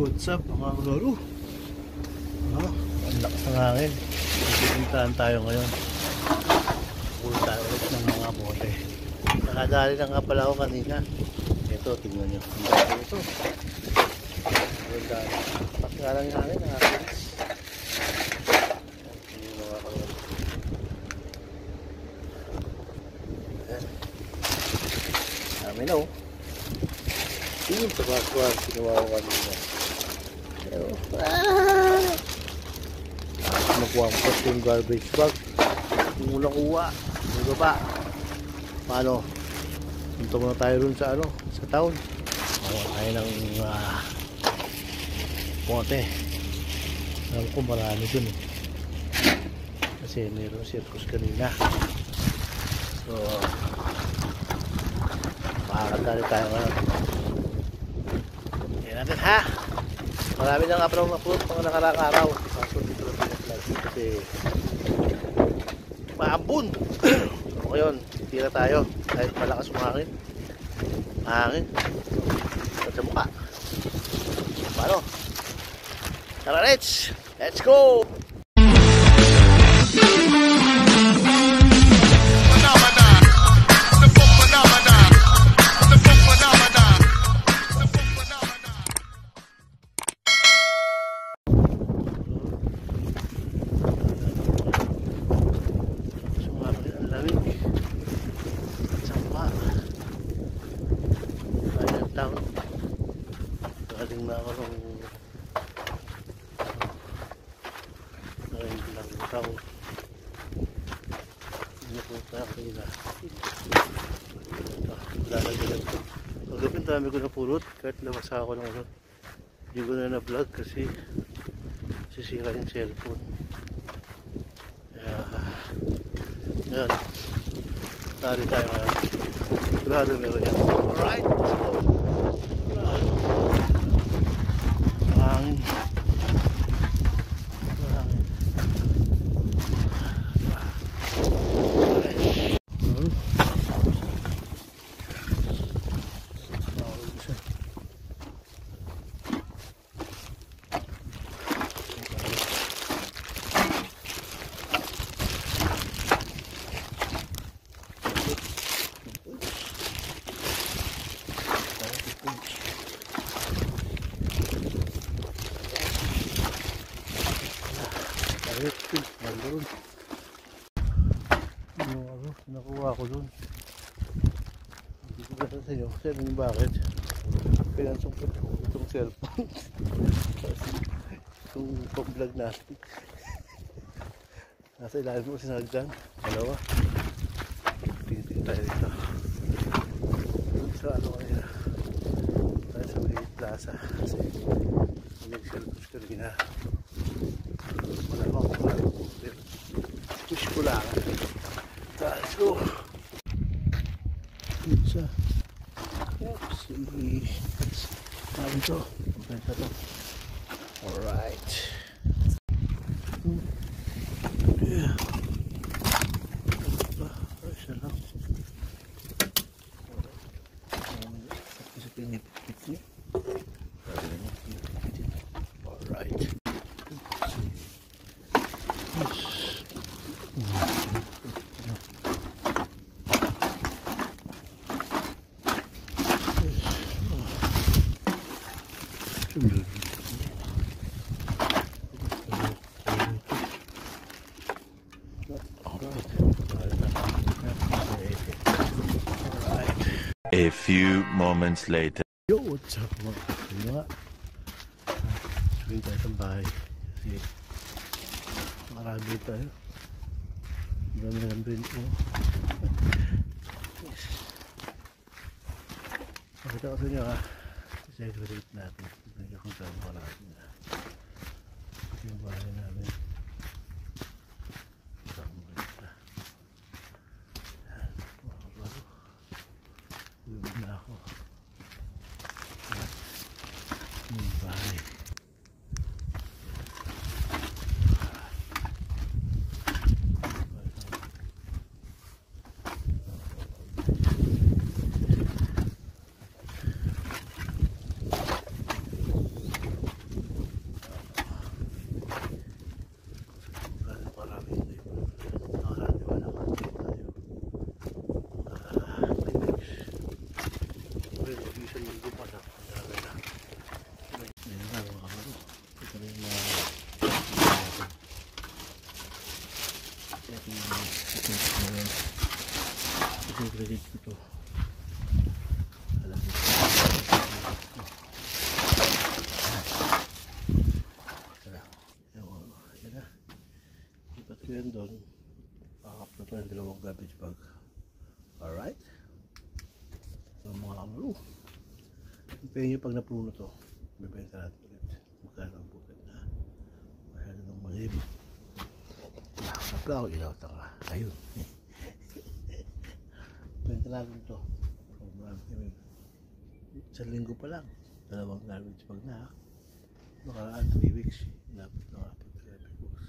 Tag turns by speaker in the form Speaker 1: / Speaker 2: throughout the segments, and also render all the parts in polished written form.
Speaker 1: What's up mga lolo? Ang lakas ng hangin. Pupuntahan tayo ngayon. Pupunta tayo ulit ng mga bote. Nakadali na nga pala ako kanina. Ito, tingnan nyo. Ang dami ito. Pati nga lang yung hangin. Nakakilis. Dami na oh. Tingin sa baswar. Ginawa ko kanina. Magwampas yung garbage bag. Yung ulang uwa. Yung baba. Paano? Punta muna tayo rin sa ano, sa town. Mawa tayo ng bote. Alam ko marami dun eh. Kasi mayroong circus kanina. So makakadali tayo ngayon. Yan natin ha. Marami nang upload mga nakaraang araw. Kaso dito lang pinag-vlog kasi maambun. So ngayon, tira tayo kahit malakas umangin. Hangin sa mukha. Paano? Tara let's go! Galing na ako nung taon. Hindi ko kanina. Pagkapin dami ko na pulot kahit nabasa ako ng ano. Hindi ko na na-vlog kasi sisira yung cellphone. Yan. Tari tayo ngayon. Sigurado meron yan. Alright! Hangin. Nakuha ko dun. Hindi ko kasi sa inyo kasi yung bakit pinansong itong cellphone itong pag-vlog natin nasa ilalim mo sinagdan dalawa. Tingin tayo dito sa ano kanina tayo sa Maliit Plaza kasi may cellphone kanina wala akong push ko lang. Let's go. Pizza. Yep, sige. Let's go. Alright. Yeah. Isa lang. Isa pinipit niya. Alright.
Speaker 2: A few moments later.
Speaker 1: Yo, what's up mga kapatid? Sabihin tayo sa bahay kasi marami tayo. Dami lang rin po. Pakita ko sa inyo segregate natin. Tignan kung saan marami na yung bahay namin. Na ako yung bahay. Bibit ko to. Alam mo. Tara. Yan na. Ipat ko yan doon. Pakap na ito ng dalawang garbage bag. Alright. So mga kamaro. Pwede nyo pag napuno to. Bibenta natin ulit. Magkano ang bukat na. Masyado ng malib. Nakakapla ako ilaw tanga. Ayun. Benta natin ito. Sa linggo pa lang. Dalawang garbage bag na. Nakaraan 3 weeks. Inapit na nga. 3 weeks.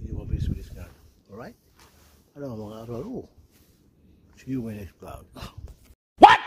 Speaker 1: Hindi mo mabilis-bilis nga. Alright? Ano mga araw? See you in my next vlog. What?